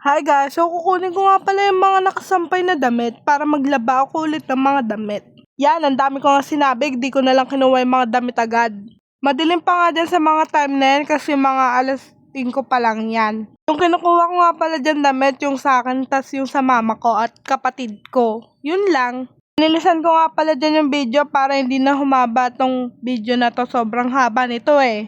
Hi guys, so kukunin ko nga pala yung mga nakasampay na damit para maglaba ako ulit ng mga damit. Yan, ang dami ko nga sinabi, di ko na lang kinuha yung mga damit agad. Madilim pa nga dyan sa mga time na yan kasi mga alas 5 pa lang yan. Yung kinukuha ko nga pala dyan damit, yung sa akin, tas yung sa mama ko at kapatid ko. Yun lang. Nilisan ko nga pala dyan yung video para hindi na humaba tong video na to, sobrang haba nito eh.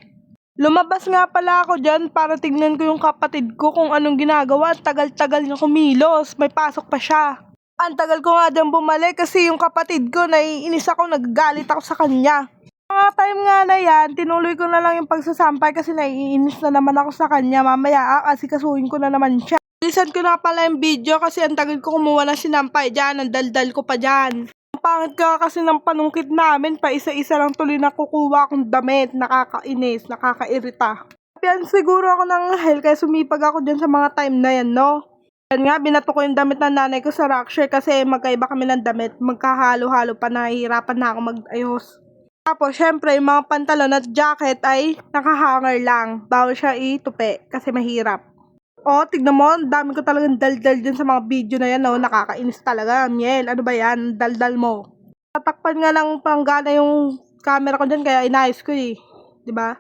Lumabas nga pala ako dyan para tignan ko yung kapatid ko kung anong ginagawa. Tagal-tagal niya kumilos. May pasok pa siya. Ang tagal ko nga dyan bumalik kasi yung kapatid ko, naiinis ako, nagagalit ako sa kanya. Mga time nga na yan, tinuloy ko na lang yung pagsasampay kasi naiinis na naman ako sa kanya. Mamaya kasi kasuhin ko na naman siya. Bilisan ko na pala yung video kasi ang tagal ko kumuha ng sinampay dyan. Ang daldal ko pa dyan. Pangit ka kasi ng panungkit namin, pa isa-isa lang tuloy na kukuha akong damit, nakakainis, nakakairita. Yan siguro ako ng hell kaya sumipag ako dyan sa mga time na yan, no? Yan nga, binato ko yung damit ng nanay ko sa Rockshare kasi magkaiba kami ng damit, magkahalo-halo pa, nahihirapan na ako mag-ayos. Tapos, syempre, yung mga pantalon at jacket ay nakahanger lang, bawal siya itupi kasi mahirap. Oh, tignan mo, ang dami ko talagang daldal dyan sa mga video na yan, no? Nakakainis talaga, Miel. Ano ba yan? Daldal mo. Tatakpan nga lang panggana yung camera ko dyan, kaya inayos ko eh. Diba?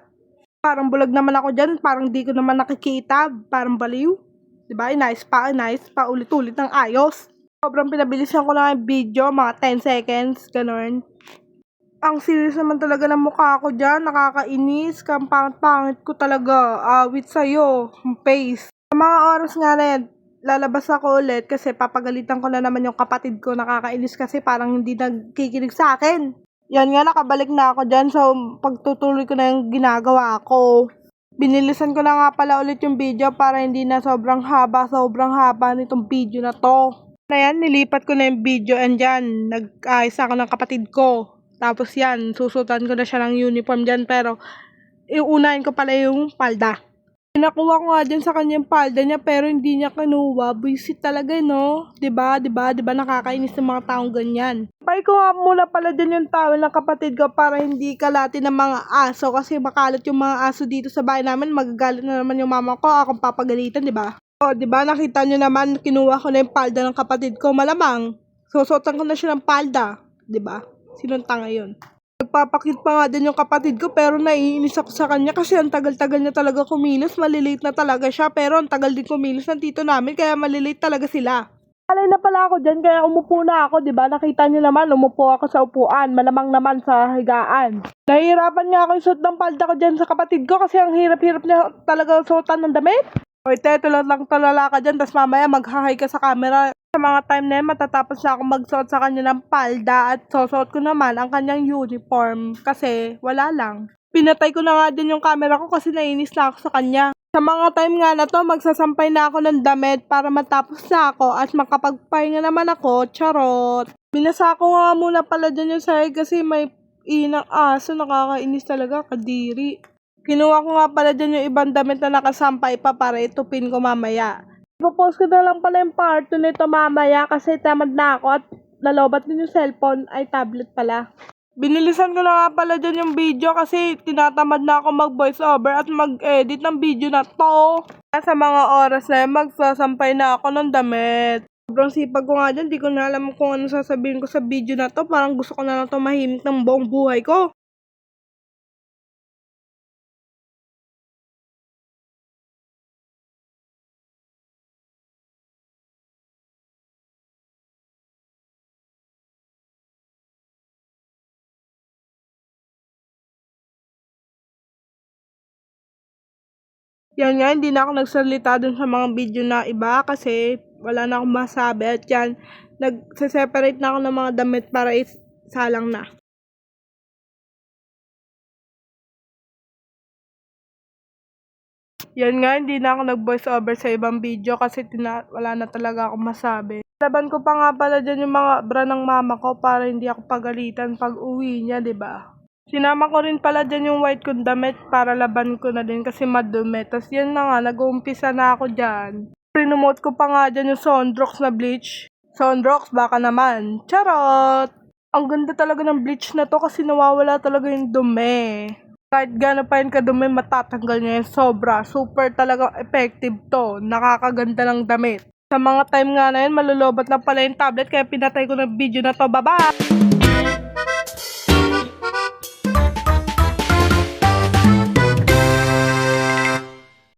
Parang bulag naman ako dyan, parang di ko naman nakikita, parang baliw. Diba? Inayos pa, ulit-ulit ng ayos. Sobrang pinabilisan ko lang yung video, mga 10 seconds, ganun. Ang serious naman talaga ng mukha ko dyan, nakakainis, pangit ko talaga, awit sa'yo, face. Sa mga oras nga na yan, lalabas ako ulit kasi papagalitan ko na naman yung kapatid ko, nakakainis kasi parang hindi nagkikinig sa akin. Yan nga, nakabalik na ako dyan, so pagtutuloy ko na yung ginagawa ko. Binilisan ko na nga pala ulit yung video para hindi na sobrang haba nitong video na to. Na yan, nilipat ko na yung video and dyan, nag-ayos ako ng kapatid ko. Tapos yan, susutan ko na siya ng uniform dyan pero iunahin ko pala yung palda. Nakuha ko nga dyan sa kanyang palda niya pero hindi niya kinuha. Buisit talaga, no? Diba nakakainis ng mga taong ganyan. Pay ko nga muna pala dyan yung towel ng kapatid ko para hindi kalati ng mga aso kasi makalat yung mga aso dito sa bahay namin. Magagalit na naman yung mama ko, akong papagalitan, diba? O, diba nakita nyo naman, kinuha ko na yung palda ng kapatid ko. Malamang, susutan ko na siya ng palda, diba? Sinong tanga yun? Nagpapakit pa nga din yung kapatid ko pero naiinis ako sa kanya kasi ang tagal-tagal niya talaga kumilos, malilate na talaga siya pero ang tagal din kumilos ng tito namin kaya malilate talaga sila. Alay na pala ako dyan kaya umupo na ako, diba? Nakita niyo naman, umupo ako sa upuan, malamang naman sa higaan. Nahihirapan nga ako isuot ng palda ko dyan sa kapatid ko kasi ang hirap-hirap niya talaga suotan ng damit. O ito lang talala ka dyan, tas mamaya maghahay ka sa camera. Sa mga time na yan, matatapos na ako magsuot sa kanya ng palda at susuot ko naman ang kanyang uniform kasi wala lang. Pinatay ko na nga din yung camera ko kasi nainis na ako sa kanya. Sa mga time nga na to, magsasampay na ako ng damit para matapos na ako at makapagpahinga naman ako, charot. Binasa ko nga muna pala dyan yung sahig kasi may inang aso, nakakainis talaga, kadiri. Kinuha ko nga pala dyan yung ibang damit na nakasampay pa para itupin ko mamaya. Ipopost ko na lang pala yung part 2 nito mamaya kasi tamad na ako at lalobat din yung cellphone ay tablet pala. Binilisan ko na nga pala dyan yung video kasi tinatamad na ako mag voice over at mag-edit ng video na to. Sa mga oras na yun, magsasampay na ako ng damit. Sobrang sipag ko nga dyan, di ko na alam kung ano sasabihin ko sa video na to. Parang gusto ko na lang tumahimik ng buong buhay ko. Yan nga, hindi na ako nagsalita dun sa mga video na iba kasi wala na akong masabi at yan, nagse-separate na ako ng mga damit para isalang na. Yan nga, hindi na ako nag-voice over sa ibang video kasi wala na talaga akong masabi. Laban ko pa nga pala dyan yung mga bra ng mama ko para hindi ako pagalitan pag uwi niya, 'di ba? Sinama ko rin pala dyan yung white kong damit para laban ko na din kasi madumi. Tapos yan na nga, nag-uumpisa na ako dyan. Prinomote ko pa nga dyan yung Sondrox na bleach. Sondrox, baka naman. Charot! Ang ganda talaga ng bleach na to kasi nawawala talaga yung dumi. Kahit gano'n pa yun kadumi, matatanggal niya yan. Sobra, super talagang effective to. Nakakaganda ng damit. Sa mga time nga na yun, malulobat lang pala yung tablet, kaya pinatay ko ng video na to. Bye-bye!